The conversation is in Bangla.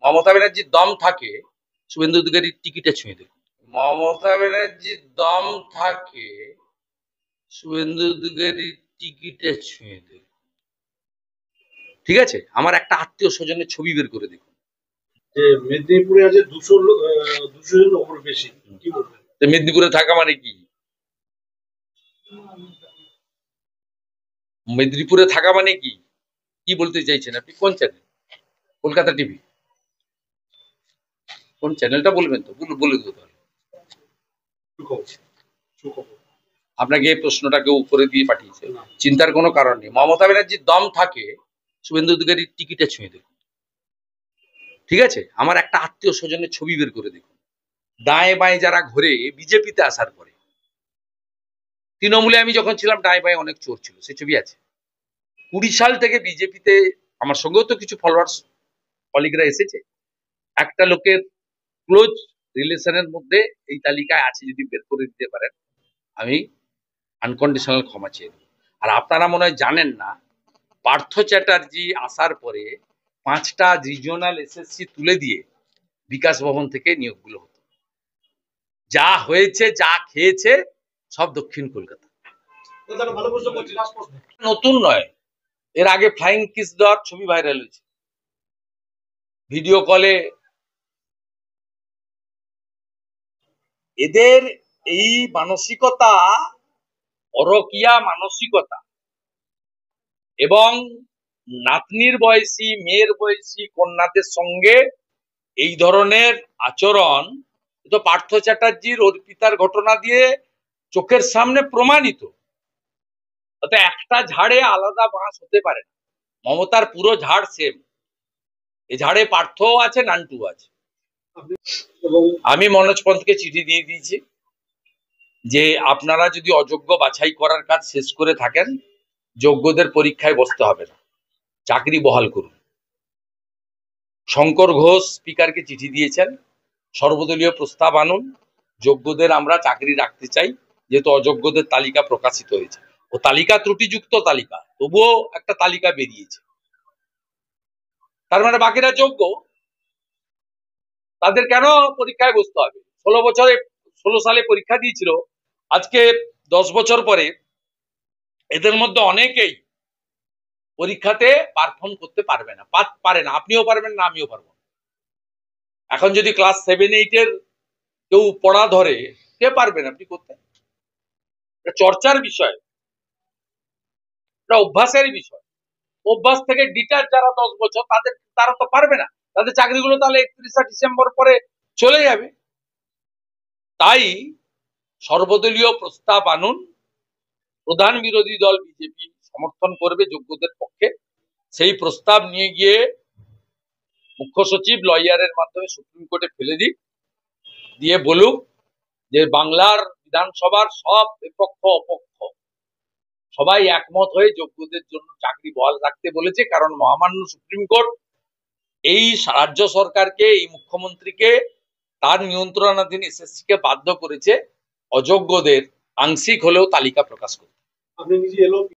মমতা ব্যানার্জির দম থাকে শুভেন্দু অধিকারীর টিকিটে ছুঁয়ে দেখুন। মমতা ব্যানার্জির দম থাকে শুভেন্দু অধিকারীর টিকিটে ছুঁয়ে দেখুন। ঠিক আছে, আমার একটা আত্মীয় স্বজনের ছবি বের করে দেখুন। যে মেদিনীপুরে আছে 200 জন ওপর বেশি, কি বলবেন? মেদিনীপুরে থাকা মানে কি? মেদিনীপুরে থাকা মানে কি কি বলতে চাইছেন আপনি? কোন চ্যানেল? কলকাতা টিভি? কোন চ্যানেলটা বলবেন তো? বলে দেবো তাহলে। আপনাকে এই প্রশ্নটাকে উপরে দিয়ে পাঠিয়েছে, চিন্তার কোনো কারণ নেই। মমতা ব্যানার্জির দম থাকে শুভেন্দু অধিকারীর টিকিটে ছুঁয়ে দেখুন। ঠিক আছে, আমার একটা আত্মীয় স্বজনের ছবি বের করে দেখুন। দায়ে বাঁয়ে যারা ঘুরে বিজেপিতে আসার পরে, তৃণমূলে আমি যখন ছিলাম দায়ে বাঁয়ে অনেক চোর ছিল, সে ছবি আছে। 20 সাল থেকে বিজেপিতে আমার সঙ্গেও তো কিছু ফলোয়ার্স কলিগরা এসেছে। একটা লোকের ক্লোজ রিলেশনের মধ্যে এই তালিকায় আছে, যদি বের করে দিতে পারেন আমি আনকন্ডিশনাল ক্ষমা চেয়ে দেব। আর আপনারা মনে হয় জানেন না, পার্থ চ্যাটার্জি আসার পরে 5টা রিজিওনাল এসএসসি তুলে দিয়ে বিকাশ ভবন থেকে নিয়োগগুলো হতো। যা হয়েছে, যা খেয়েছে সব দক্ষিণ কলকাতা। নতুন নয়, এর আগে ফ্লাইং কিস দেওয়ার ছবি ভাইরাল হয়েছে ভিডিও কলে। এদের এই মানসিকতা, পরকীয়া মানসিকতা, এবং নাতনির বয়সী, মেয়ের বয়সী কন্যাদের সঙ্গে এই ধরনের আচরণ তো পার্থ চ্যাটার্জির অর্পিতার ঘটনা দিয়ে চোখের সামনে প্রমাণিত। একটা ঝাড়ে আলাদা বাঁশ হতে পারে না। মমতার পুরো ঝাড় সেম। এই ঝাড়ে পার্থও আছে, নান্টু আছে। আমি মনোজ পন্থকে চিঠি দিয়ে দিয়েছি যে আপনারা যদি অযোগ্য বাছাই করার কাজ শেষ করে থাকেন, যোগ্যদের পরীক্ষায় বসতে হবে না, চাকরি বহাল করুন। শঙ্কর ঘোষ স্পিকারকে চিঠি দিয়েছেন, সর্বদলীয় প্রস্তাব আনুন, যোগ্যদের আমরা চাকরি রাখতে চাই, যেহেতু অযোগ্যদের তালিকা প্রকাশিত হয়েছে। ও তালিকা ত্রুটিযুক্ত তালিকা, তবুও একটা তালিকা বেরিয়েছে। তার মানে বাকিরা যোগ্য, তাদের কেন পরীক্ষায় বসতে হবে? 16 সালে পরীক্ষা দিয়েছিল, আজকে 10 বছর পরে এদের মধ্যে অনেকেই পরীক্ষাতে পারফর্ম করতে পারবে না, পারে না। আপনিও পারবেন না, আমিও পারবো না। এখন যদি ক্লাস 7-8 এর কেউ পড়া ধরে, কে পারবেন আপনি করতে? চর্চার বিষয়, এটা অভ্যাসের বিষয়। অভ্যাস থেকে ডিটাচ যারা 10 বছর, তারা তো পারবে না, তাদের চাকরিগুলো তাহলে 31শে ডিসেম্বর পরে চলে যাবে। তাই সর্বদলীয় প্রস্তাব আনুন, প্রধান বিরোধী দল বিজেপি সমর্থন করবে যোগ্যদের পক্ষে। সেই প্রস্তাব নিয়ে গিয়ে মুখ্য সচিব লয়ারের মাধ্যমে সুপ্রিম কোর্টে ফেলে দিক, দিয়ে বলুক যে বাংলার বিধানসভার সব বিপক্ষ অপক্ষ সবাই একমত হয়ে যোগ্যদের জন্য চাকরি বহাল রাখতে বলেছে। কারণ মহামান্য সুপ্রিম কোর্ট এই রাজ্য সরকারকে, এই মুখ্যমন্ত্রীকে, তার নিয়ন্ত্রণাধীন এসএসসি কে বাধ্য করেছে অযোগ্যদের আংশিক হলেও তালিকা প্রকাশ করতে।